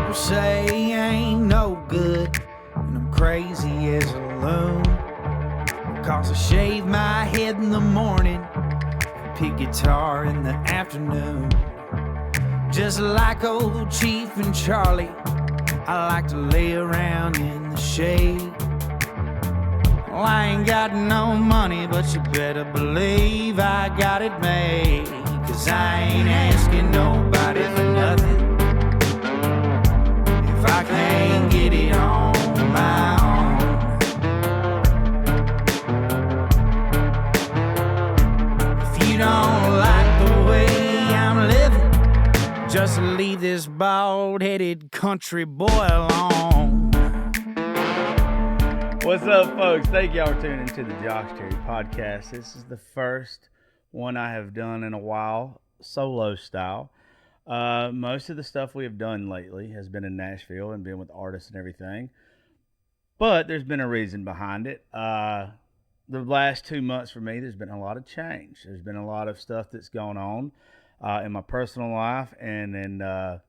People say I ain't no good, and I'm crazy as a loon. Cause I shave my head in the morning, pick guitar in the afternoon. Just like old Chief and Charlie, I like to lay around in the shade. Well, I ain't got no money, but you better believe I got it made. Cause I ain't asking nobody for nothing if I can't get it on my own. If you don't like the way I'm living, just leave this bald-headed country boy alone. What's up, folks? Thank y'all for tuning into the Josh Terry podcast. This is the first one I have done in a while, solo style. Most of the stuff we have done lately has been in Nashville and been with artists and everything. But there's been a reason behind it. The last 2 months for me, there's been a lot of change. There's been a lot of stuff that's gone on in my personal life and in, I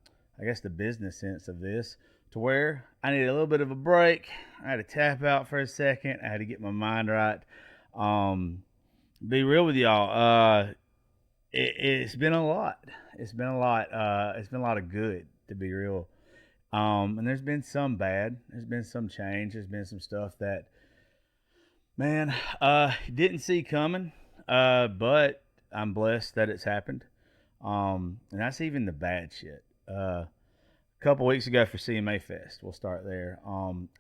guess, the business sense of this, to where I needed a little bit of a break. I had to tap out for a second. I had to get my mind right. Be real with y'all. It's been a lot. It's been a lot. It's been a lot of good, to be real. And there's been some bad. There's been some change. There's been some stuff that, man, didn't see coming. But I'm blessed that it's happened. And that's even the bad shit. A couple weeks ago for CMA Fest, we'll start there.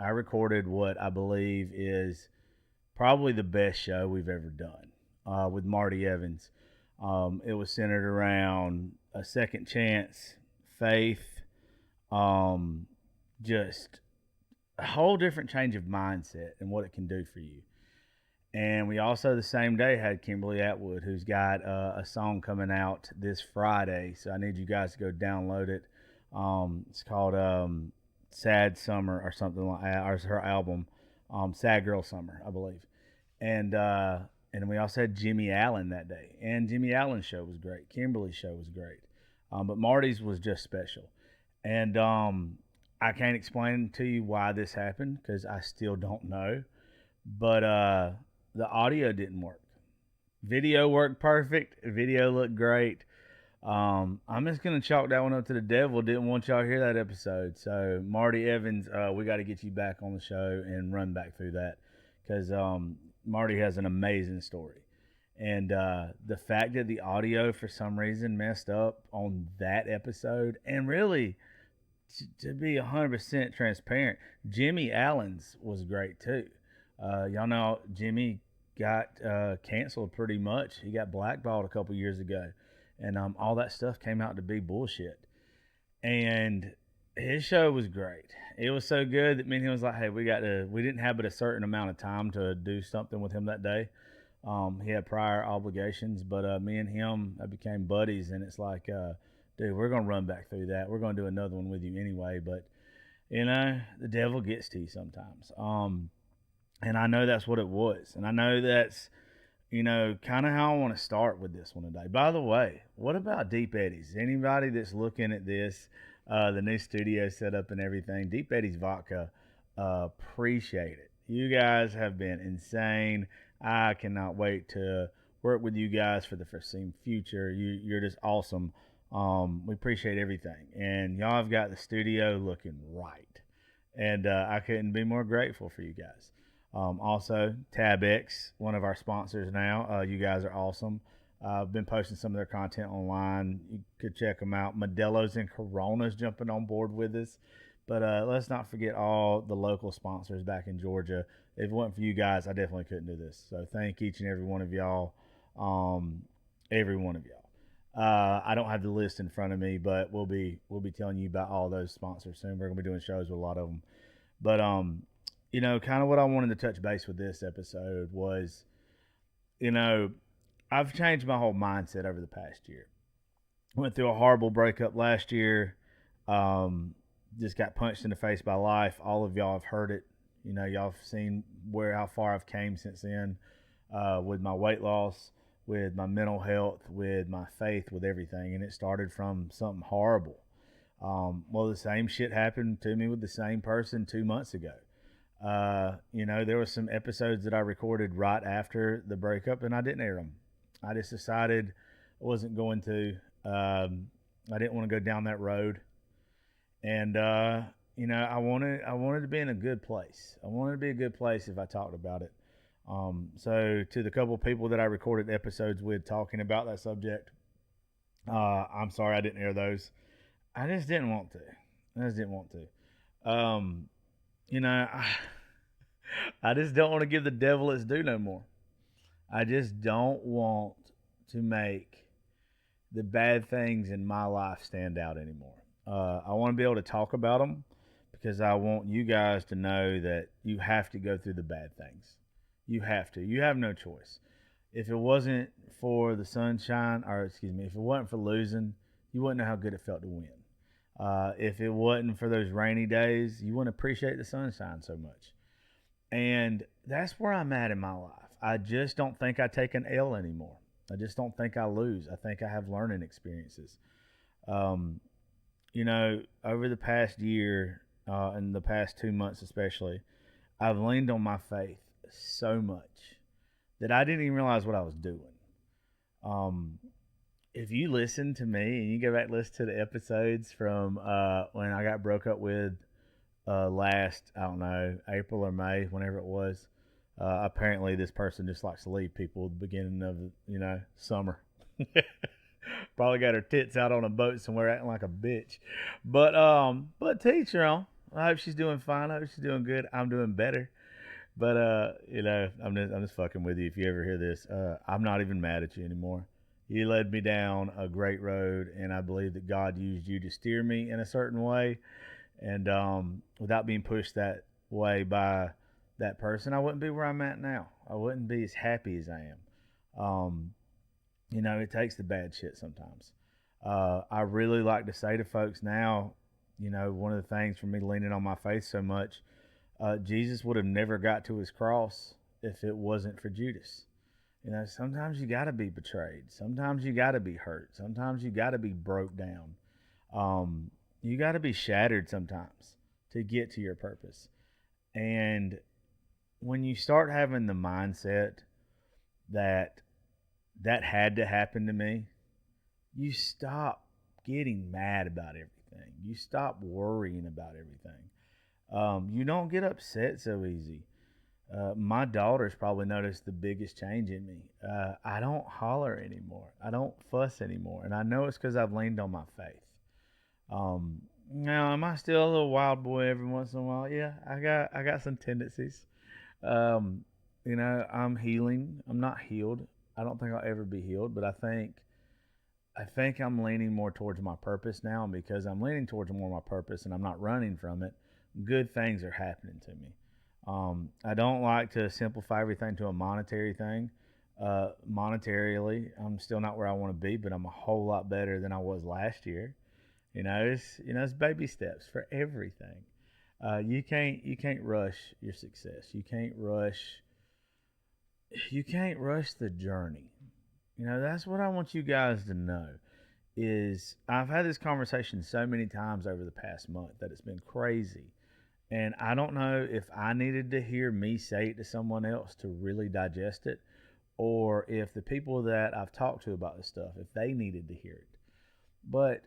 I recorded what I believe is probably the best show we've ever done with Marty Evans. It was centered around a second chance, faith, just a whole different change of mindset and what it can do for you. And we also, the same day, had Kimberly Atwood, who's got a song coming out this Friday. So I need you guys to go download it. It's called Sad Summer or something like that, or it's her album, Sad Girl Summer, I believe. And we also had Jimmy Allen that day. And Jimmy Allen's show was great. Kimberly's show was great. But Marty's was just special. And I can't explain to you why this happened because I still don't know. But the audio didn't work. Video worked perfect. Video looked great. I'm just going to chalk that one up to the devil. Didn't want y'all to hear that episode. So, Marty Evans, we got to get you back on the show and run back through that. Because Marty has an amazing story. And the fact that the audio, for some reason, messed up on that episode. And really, to be 100% transparent, Jimmy Allen's was great, too. Y'all know Jimmy got canceled pretty much. He got blackballed a couple years ago. And all that stuff came out to be bullshit. And his show was great. It was so good that me and him was like, hey, we didn't have but a certain amount of time to do something with him that day. He had prior obligations, but me and him became buddies. And it's like, dude, we're going to run back through that. We're going to do another one with you anyway. But, you know, the devil gets to you sometimes. And I know that's what it was. And I know that's, you know, kind of how I want to start with this one today. By the way, what about Deep Eddies? Anybody that's looking at this, the new studio setup and everything, Deep Eddies Vodka, appreciate it. You guys have been insane. I cannot wait to work with you guys for the foreseen future. You're just awesome. We appreciate everything. And y'all have got the studio looking right. And I couldn't be more grateful for you guys. Also, TabX, one of our sponsors now. You guys are awesome. I've been posting some of their content online. You could check them out. Modelo's and Corona's jumping on board with us. But let's not forget all the local sponsors back in Georgia. If it wasn't for you guys, I definitely couldn't do this. So thank each and every one of y'all. Every one of y'all. I don't have the list in front of me, but we'll be telling you about all those sponsors soon. We're going to be doing shows with a lot of them. But you know, kind of what I wanted to touch base with this episode was, you know, I've changed my whole mindset over the past year. Went through a horrible breakup last year. Just got punched in the face by life. All of y'all have heard it. You know, y'all have seen how far I've came since then, with my weight loss, with my mental health, with my faith, with everything. And it started from something horrible. Well, the same shit happened to me with the same person 2 months ago. There were some episodes that I recorded right after the breakup, and I didn't air them. I just decided I wasn't going to. I didn't want to go down that road, and I wanted to be in a good place. I wanted to be a good place if I talked about it. So to the couple of people that I recorded episodes with talking about that subject, I'm sorry I didn't air those. I just didn't want to. I just didn't want to. You know, I, I just don't want to give the devil its due no more. I just don't want to make the bad things in my life stand out anymore. I want to be able to talk about them because I want you guys to know that you have to go through the bad things. You have to. You have no choice. If it wasn't for the sunshine, or excuse me, if it wasn't for losing, you wouldn't know how good it felt to win. If it wasn't for those rainy days, you wouldn't appreciate the sunshine so much. And that's where I'm at in my life. I just don't think I take an L anymore. I just don't think I lose. I think I have learning experiences. Um, Over the past year, and the past 2 months especially, I've leaned on my faith so much that I didn't even realize what I was doing. Um, if you listen to me and you go back and listen to the episodes from when I got broke up with last, I don't know, April or May, whenever it was, apparently this person just likes to leave people at the beginning of, summer. Probably got her tits out on a boat somewhere acting like a bitch. But to each her own. I hope she's doing fine. I hope she's doing good. I'm doing better. But I'm just fucking with you. If you ever hear this, I'm not even mad at you anymore. You led me down a great road, and I believe that God used you to steer me in a certain way. And without being pushed that way by that person, I wouldn't be where I'm at now. I wouldn't be as happy as I am. It takes the bad shit sometimes. I really like to say to folks now, one of the things for me leaning on my faith so much, Jesus would have never got to his cross if it wasn't for Judas. Sometimes you got to be betrayed. Sometimes you got to be hurt. Sometimes you got to be broke down. You got to be shattered sometimes to get to your purpose. And when you start having the mindset that that had to happen to me, you stop getting mad about everything. You stop worrying about everything. You don't get upset so easy. My daughter's probably noticed the biggest change in me. I don't holler anymore. I don't fuss anymore. And I know it's because I've leaned on my faith. Now, am I still a little wild boy every once in a while? Yeah, I got some tendencies. I'm healing. I'm not healed. I don't think I'll ever be healed, but I think I'm leaning more towards my purpose now, and because I'm leaning towards more of my purpose and I'm not running from it, good things are happening to me. I don't like to simplify everything to a monetary thing. Monetarily, I'm still not where I want to be, but I'm a whole lot better than I was last year. It's baby steps for everything. You can't rush your success. You can't rush the journey. That's what I want you guys to know. Is I've had this conversation so many times over the past month that it's been crazy. And I don't know if I needed to hear me say it to someone else to really digest it, or if the people that I've talked to about this stuff, if they needed to hear it. But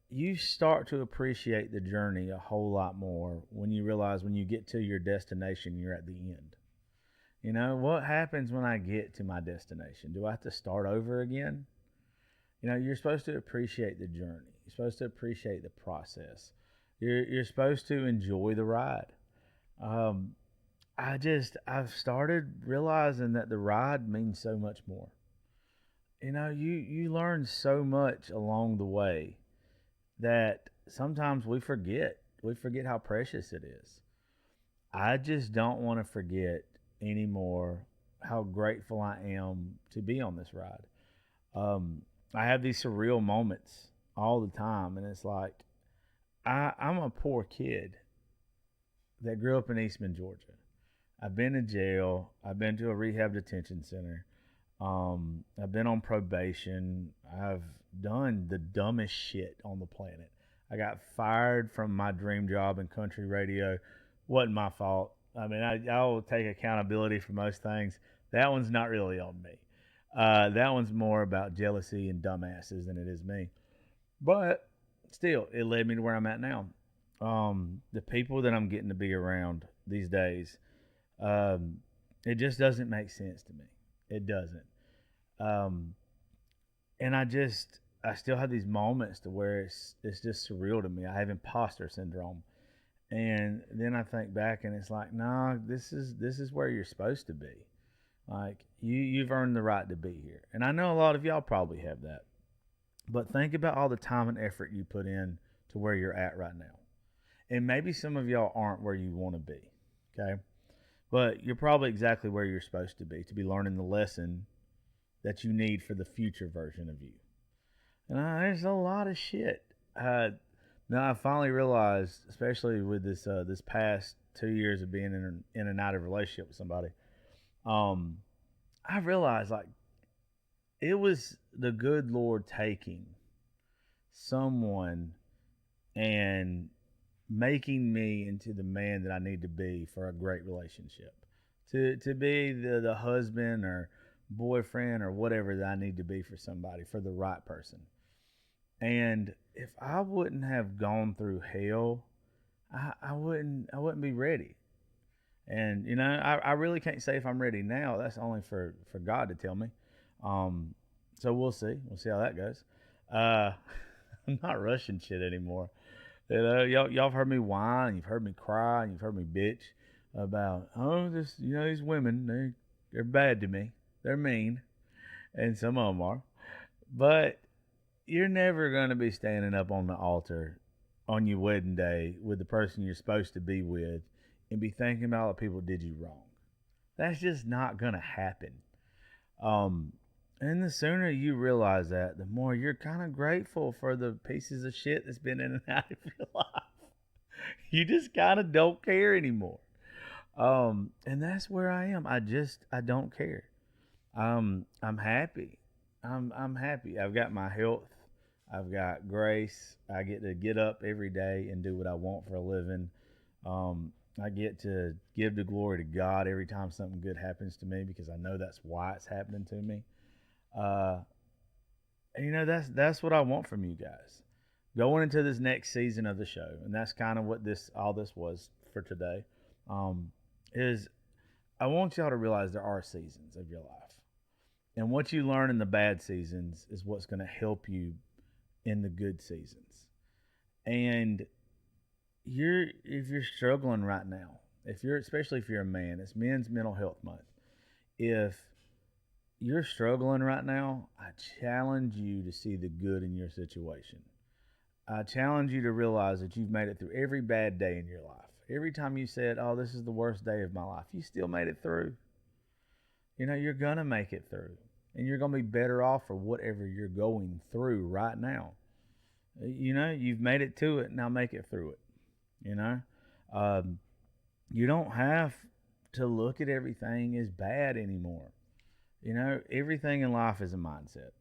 you start to appreciate the journey a whole lot more when you realize when you get to your destination, you're at the end. What happens when I get to my destination? Do I have to start over again? You're supposed to appreciate the journey. You're supposed to appreciate the process. You're supposed to enjoy the ride. Um, I've started realizing that the ride means so much more. You learn so much along the way that sometimes we forget. We forget how precious it is. I just don't want to forget anymore how grateful I am to be on this ride. Um, I have these surreal moments all the time, and it's like I'm a poor kid that grew up in Eastman, Georgia. I've been in jail. I've been to a rehab detention center. I've been on probation. I've done the dumbest shit on the planet. I got fired from my dream job in country radio. Wasn't my fault. I mean, I will take accountability for most things. That one's not really on me. That one's more about jealousy and dumbasses than it is me. But still, it led me to where I'm at now. The people that I'm getting to be around these days, um, it just doesn't make sense to me. It doesn't. Um, and I still have these moments to where it's just surreal to me. I have imposter syndrome, and then I think back and it's like, nah, this is where you're supposed to be. Like you've earned the right to be here, and I know a lot of y'all probably have that. But think about all the time and effort you put in to where you're at right now, and maybe some of y'all aren't where you want to be. Okay, but you're probably exactly where you're supposed to be learning the lesson that you need for the future version of you. And there's a lot of shit. Now I finally realized, especially with this past 2 years of being in and out of a relationship with somebody, um, I realized like it was the good Lord taking someone and making me into the man that I need to be for a great relationship. To be the husband or boyfriend or whatever that I need to be for somebody, for the right person. And if I wouldn't have gone through hell, I wouldn't be ready. And I really can't say if I'm ready now. That's only for God to tell me. Um, so we'll see. We'll see how that goes. Uh, I'm not rushing shit anymore. Y'all have heard me whine, you've heard me cry, and you've heard me bitch about this. These women they're bad to me. They're mean, and some of them are. But you're never gonna be standing up on the altar on your wedding day with the person you're supposed to be with and be thinking about all the people did you wrong. That's just not gonna happen. Um, and the sooner you realize that, the more you're kind of grateful for the pieces of shit that's been in and out of your life. You just kind of don't care anymore. And that's where I am. I don't care. I'm happy. I'm happy. I've got my health. I've got grace. I get to get up every day and do what I want for a living. I get to give the glory to God every time something good happens to me because I know that's why it's happening to me. Uh, and that's what I want from you guys going into this next season of the show, and that's kind of what this was for today. Um, is I want y'all to realize there are seasons of your life, and what you learn in the bad seasons is what's going to help you in the good seasons. And if you're struggling right now, especially if you're a man, it's Men's Mental Health Month. If you're struggling right now, I challenge you to see the good in your situation. I challenge you to realize that you've made it through every bad day in your life. Every time you said, "Oh, this is the worst day of my life," you still made it through. You're going to make it through. And you're going to be better off for whatever you're going through right now. You've made it to it, now make it through it. You know, um, you don't have to look at everything as bad anymore. Everything in life is a mindset.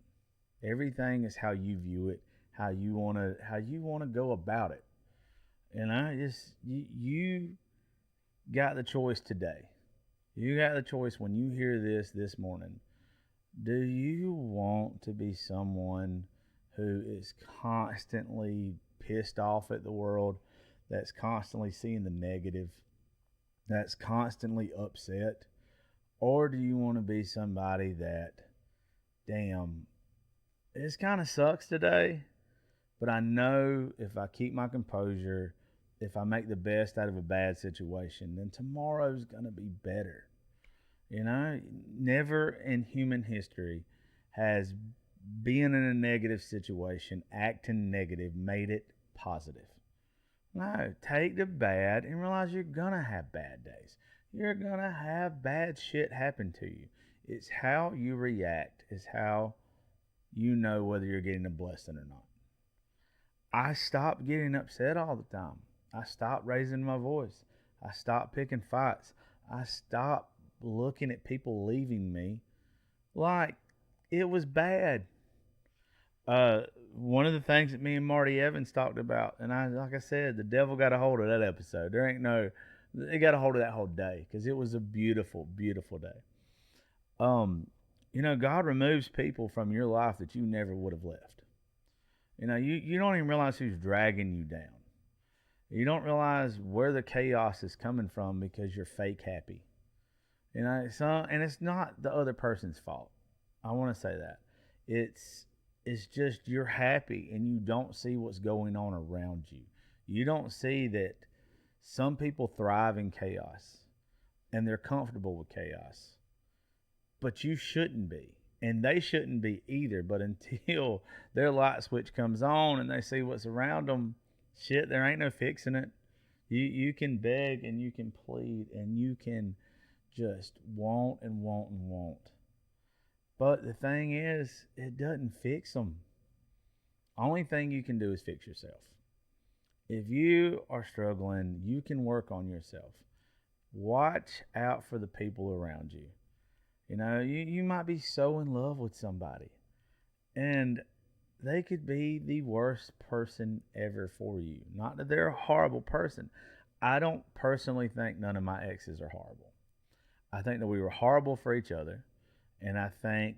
Everything is how you view it, how you wanna go about it. Just you got the choice today. You got the choice when you hear this morning. Do you want to be someone who is constantly pissed off at the world, that's constantly seeing the negative, that's constantly upset? Or do you want to be somebody that, damn, this kind of sucks today, but I know if I keep my composure, if I make the best out of a bad situation, then tomorrow's going to be better. Never in human history has being in a negative situation, acting negative, made it positive. No, take the bad and realize you're going to have bad days. You're going to have bad shit happen to you. It's how you react, is how you know whether you're getting a blessing or not. I stopped getting upset all the time. I stopped raising my voice. I stopped picking fights. I stopped looking at people leaving me like it was bad. one of the things that me and Marty Evans talked about, and like I said, the devil got a hold of that episode. There ain't no, they got a hold of that whole day because it was a beautiful, beautiful day. God removes people from your life that you never would have left. You don't even realize who's dragging you down. You don't realize where the chaos is coming from because you're fake happy. And it's not the other person's fault. I want to say that. It's just you're happy and you don't see what's going on around you. You don't see that some people thrive in chaos and they're comfortable with chaos. But you shouldn't be. And they shouldn't be either. But until their light switch comes on and they see what's around them, shit, there ain't no fixing it. You can beg and you can plead and you can just want and want and want. But the thing is, it doesn't fix them. Only thing you can do is fix yourself. If you are struggling, you can work on yourself. Watch out for the people around you. You might be so in love with somebody and they could be the worst person ever for you. Not that they're a horrible person. I don't personally think none of my exes are horrible. I think that we were horrible for each other, and I think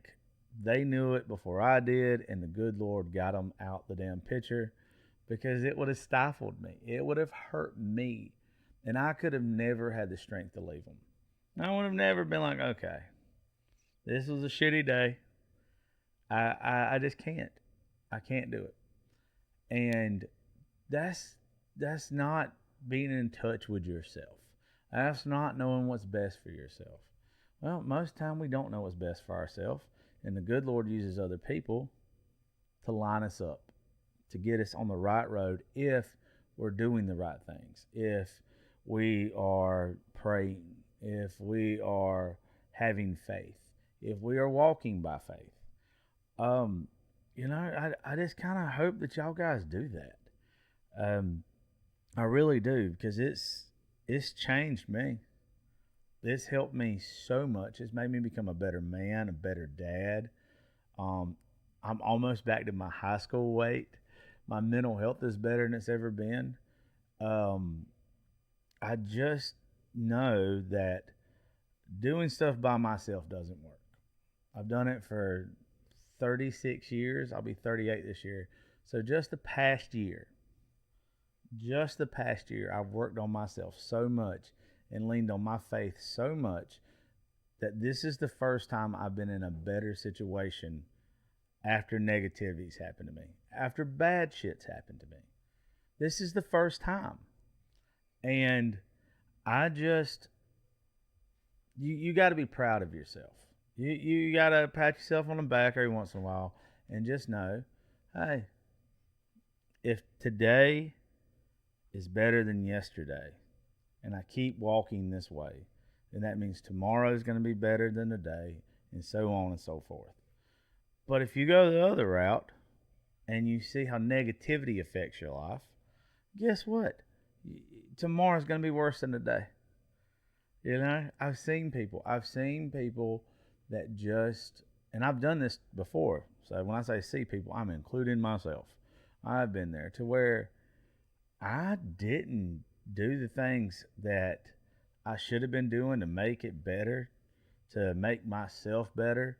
they knew it before I did, and the good Lord got them out the damn picture because it would have stifled me. It would have hurt me, and I could have never had the strength to leave them. I would have never been like, okay, this was a shitty day. I just can't. I can't do it. And that's not being in touch with yourself. That's not knowing what's best for yourself. Well, most time we don't know what's best for ourselves, and the good Lord uses other people to line us up, to get us on the right road if we're doing the right things, if we are praying, if we are having faith, if we are walking by faith. I just kind of hope that y'all guys do that. I really do, because it's changed me. It's helped me so much. It's made me become a better man, a better dad. I'm almost back to my high school weight. My mental health is better than it's ever been. I just know that doing stuff by myself doesn't work. I've done it for 36 years. I'll be 38 this year. So just the past year, I've worked on myself so much and leaned on my faith so much that this is the first time I've been in a better situation after negativities happened to me, after bad shit's happened to me. This is the first time. And I just, you got to be proud of yourself. You got to pat yourself on the back every once in a while and just know, hey, if today is better than yesterday and I keep walking this way, then that means tomorrow is going to be better than today, and so on and so forth. But if you go the other route and you see how negativity affects your life, guess what? Tomorrow's going to be worse than today. I've seen people that just, and I've done this before. So when I say see people, I'm including myself. I've been there to where I didn't do the things that I should have been doing to make it better, to make myself better,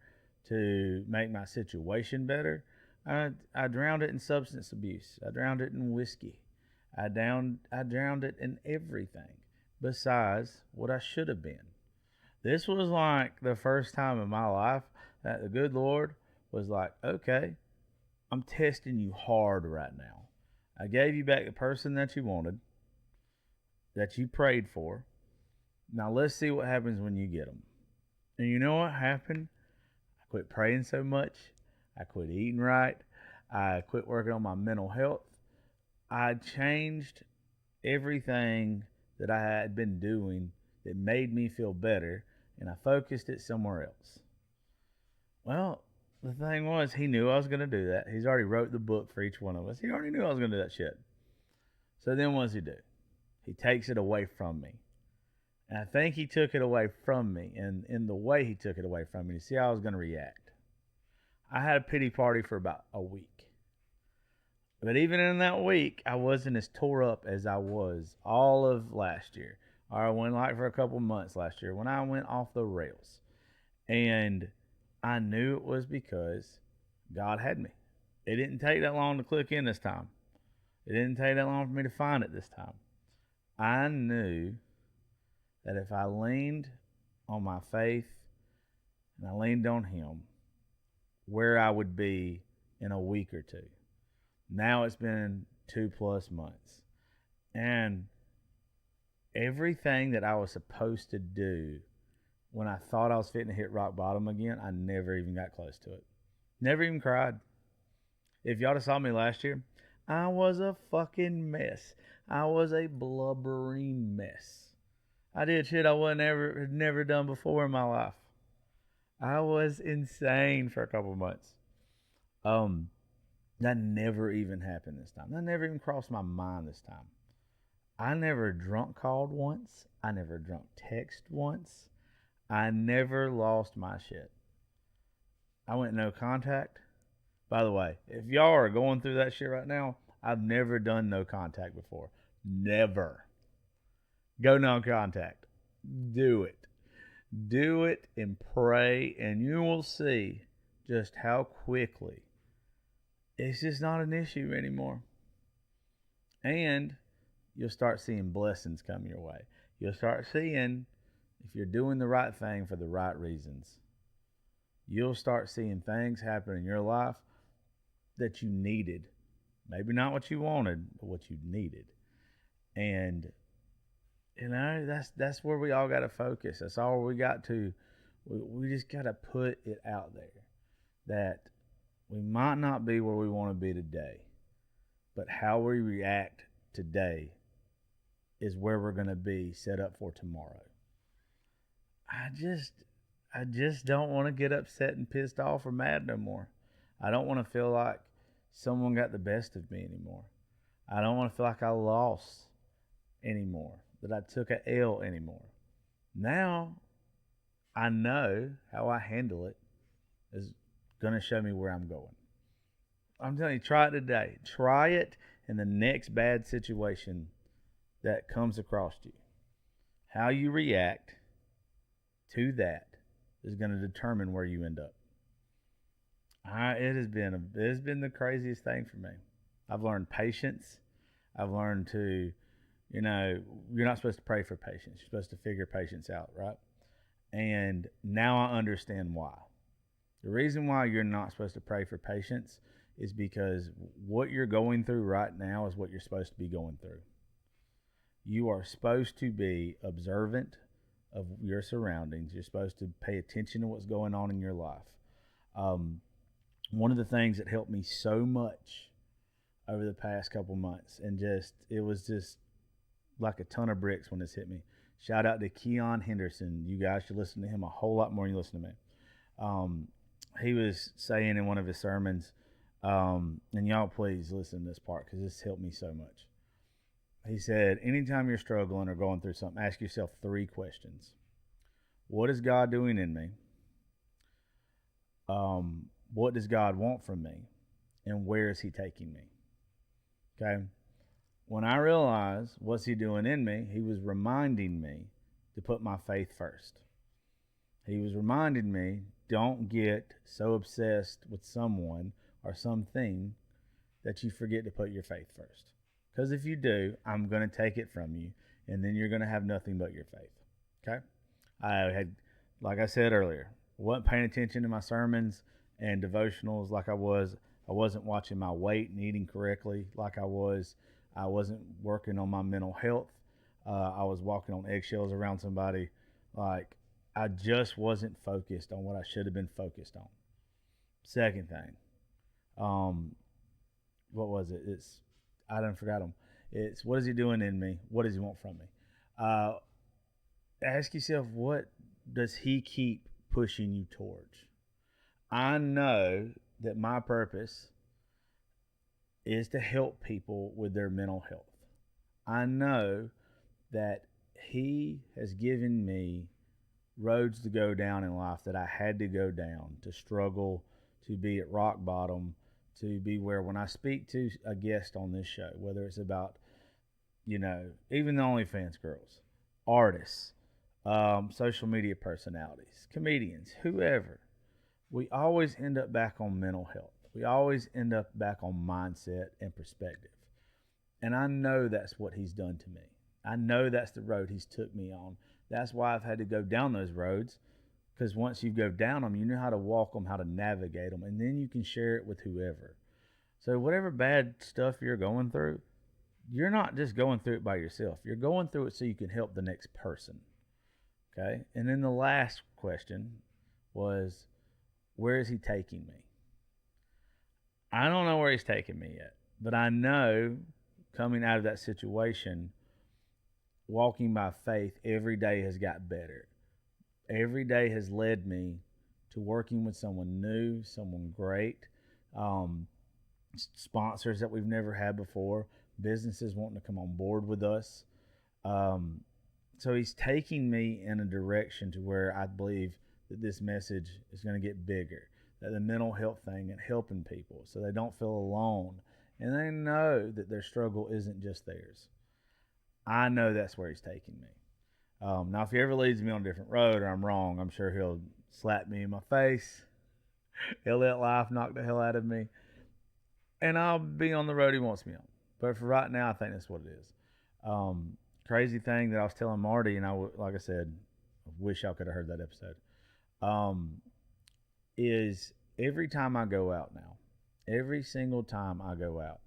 to make my situation better. I drowned it in substance abuse. I drowned it in whiskey. I drowned it in everything besides what I should have been. This was like the first time in my life that the good Lord was like, okay, I'm testing you hard right now. I gave you back the person that you wanted, that you prayed for. Now let's see what happens when you get them. And you know what happened? I quit praying so much. I quit eating right. I quit working on my mental health. I changed everything that I had been doing that made me feel better, and I focused it somewhere else. Well, the thing was, he knew I was going to do that. He's already wrote the book for each one of us. He already knew I was going to do that shit. So then what does he do? He takes it away from me. And I think he took it away from me. And in the way he took it away from me, to see how I was going to react. I had a pity party for about a week. But even in that week, I wasn't as tore up as I was all of last year. Or I went like for a couple months last year when I went off the rails. And I knew it was because God had me. It didn't take that long to click in this time. It didn't take that long for me to find it this time. I knew that if I leaned on my faith and I leaned on Him, where I would be in a week or two. Now it's been 2+ months. And everything that I was supposed to do when I thought I was fitting to hit rock bottom again, I never even got close to it. Never even cried. If y'all have saw me last year, I was a fucking mess. I was a blubbering mess. I did shit I had never done before in my life. I was insane for a couple months. That never even happened this time. That never even crossed my mind this time. I never drunk called once. I never drunk text once. I never lost my shit. I went no contact. By the way, if y'all are going through that shit right now, I've never done no contact before. Never. Go no contact. Do it. Do it and pray, and you will see just how quickly it's just not an issue anymore. And you'll start seeing blessings come your way. You'll start seeing if you're doing the right thing for the right reasons. You'll start seeing things happen in your life that you needed. Maybe not what you wanted, but what you needed. And that's where we all got to focus. That's all we got to. We just got to put it out there that we might not be where we want to be today, but how we react today is where we're going to be set up for tomorrow. I just don't want to get upset and pissed off or mad no more. I don't want to feel like someone got the best of me anymore. I don't want to feel like I lost anymore, that I took a L anymore. Now I know how I handle it is going to show me where I'm going. I'm telling you, try it today. Try it in the next bad situation that comes across you. How you react to that is going to determine where you end up. It has been the craziest thing for me. I've learned patience. I've learned to, you're not supposed to pray for patience. You're supposed to figure patience out, right? And now I understand why. The reason why you're not supposed to pray for patience is because what you're going through right now is what you're supposed to be going through. You are supposed to be observant of your surroundings. You're supposed to pay attention to what's going on in your life. One of the things that helped me so much over the past couple months, and it was just like a ton of bricks when this hit me. Shout out to Keon Henderson. You guys should listen to him a whole lot more than you listen to me. He was saying in one of his sermons, and y'all please listen to this part because this helped me so much. He said, anytime you're struggling or going through something, ask yourself 3 questions. What is God doing in me? What does God want from me? And where is He taking me? Okay? When I realized what's He doing in me, He was reminding me to put my faith first. He was reminding me, don't get so obsessed with someone or something that you forget to put your faith first. Because if you do, I'm going to take it from you, and then you're going to have nothing but your faith. Okay? I had, like I said earlier, wasn't paying attention to my sermons and devotionals like I was. I wasn't watching my weight and eating correctly like I was. I wasn't working on my mental health. I was walking on eggshells around somebody. Like, I just wasn't focused on what I should have been focused on. Second thing, what was it? I done forgot them. It's what is He doing in me? What does He want from me? Ask yourself, what does He keep pushing you towards? I know that my purpose is to help people with their mental health. I know that He has given me roads to go down in life that I had to go down, to struggle, to be at rock bottom, to be where when I speak to a guest on this show, whether it's about, even the OnlyFans girls, artists, social media personalities, comedians, whoever, we always end up back on mental health. We always end up back on mindset and perspective. And I know that's what he's done to me. I know that's the road he's took me on. That's why I've had to go down those roads, because once you go down them, you know how to walk them, how to navigate them, and then you can share it with whoever. So whatever bad stuff you're going through, you're not just going through it by yourself. You're going through it so you can help the next person. Okay? And then the last question was, where is he taking me? I don't know where he's taking me yet, but I know coming out of that situation, walking by faith every day has got better. Every day has led me to working with someone new, someone great, sponsors that we've never had before, businesses wanting to come on board with us. So he's taking me in a direction to where I believe that this message is going to get bigger, that the mental health thing and helping people so they don't feel alone and they know that their struggle isn't just theirs. I know that's where he's taking me. Now, if he ever leads me on a different road or I'm wrong, I'm sure he'll slap me in my face. He'll let life knock the hell out of me. And I'll be on the road he wants me on. But for right now, I think that's what it is. Crazy thing that I was telling Marty, and like I said, I wish y'all could have heard that episode, is every time I go out now, every single time I go out,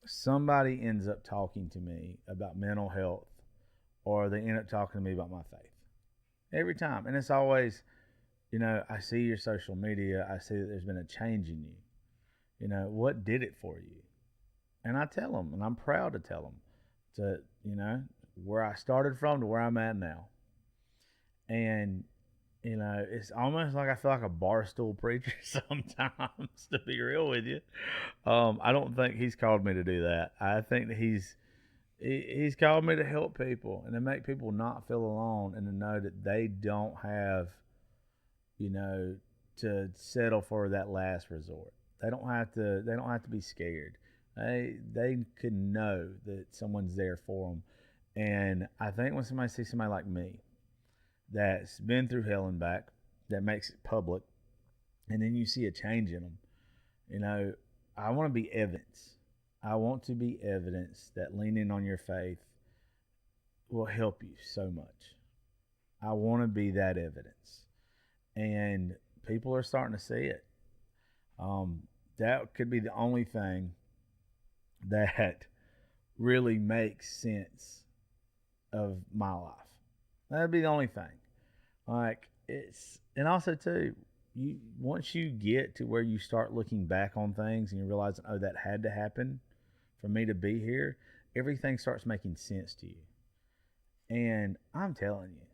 somebody ends up talking to me about mental health, or they end up talking to me about my faith. Every time. And it's always, I see your social media. I see that there's been a change in you. What did it for you? And I tell them, and I'm proud to tell them, where I started from to where I'm at now. And, it's almost like I feel like a barstool preacher sometimes, to be real with you. I don't think he's called me to do that. I think that he's called me to help people and to make people not feel alone and to know that they don't have, to settle for that last resort. They don't have to be scared. They can know that someone's there for them. And I think when somebody sees somebody like me that's been through hell and back, that makes it public, and then you see a change in them, I want to be evidence. I want to be evidence that leaning on your faith will help you so much. I want to be that evidence. And people are starting to see it. That could be the only thing that really makes sense of my life. That'd be the only thing. And also too, once you get to where you start looking back on things and you realize, oh, that had to happen for me to be here, everything starts making sense to you. And I'm telling you,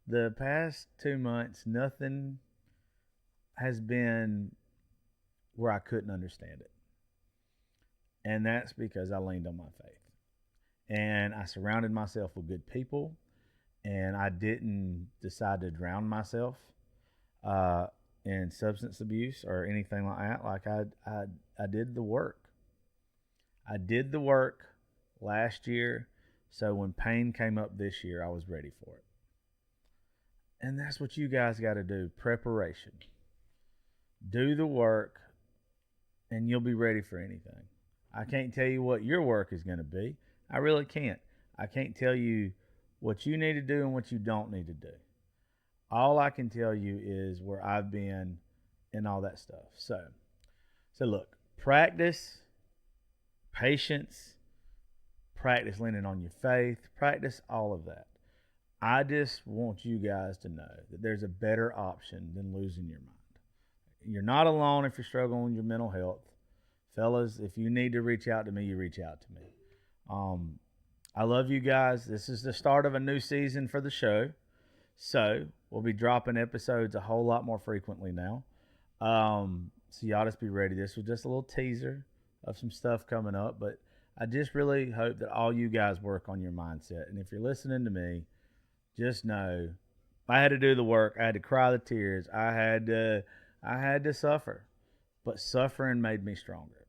the past 2 months, nothing has been where I couldn't understand it. And that's because I leaned on my faith. And I surrounded myself with good people. And I didn't decide to drown myself in substance abuse or anything like that. Like I did the work. I did the work last year. So when pain came up this year, I was ready for it. And that's what you guys got to do. Preparation. Do the work and you'll be ready for anything. I can't tell you what your work is going to be. I really can't. I can't tell you what you need to do and what you don't need to do. All I can tell you is where I've been and all that stuff. So look, practice patience, practice leaning on your faith, practice all of that. I just want you guys to know that there's a better option than losing your mind. You're not alone if you're struggling with your mental health. Fellas, if you need to reach out to me, you reach out to me. I love you guys. This is the start of a new season for the show. So we'll be dropping episodes a whole lot more frequently now. So y'all just be ready. This was just a little teaser of some stuff coming up. But I just really hope that all you guys work on your mindset. And if you're listening to me, just know I had to do the work. I had to cry the tears. I had to suffer. but suffering made me stronger.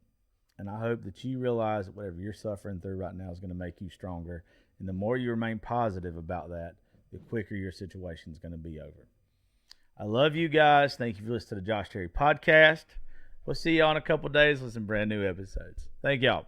And I hope that you realize that whatever you're suffering through right now is going to make you stronger. And the more you remain positive about that, the quicker your situation is going to be over. I love you guys. Thank you for listening to the Josh Terry podcast. We'll see y'all in a couple days with some brand new episodes. Thank y'all.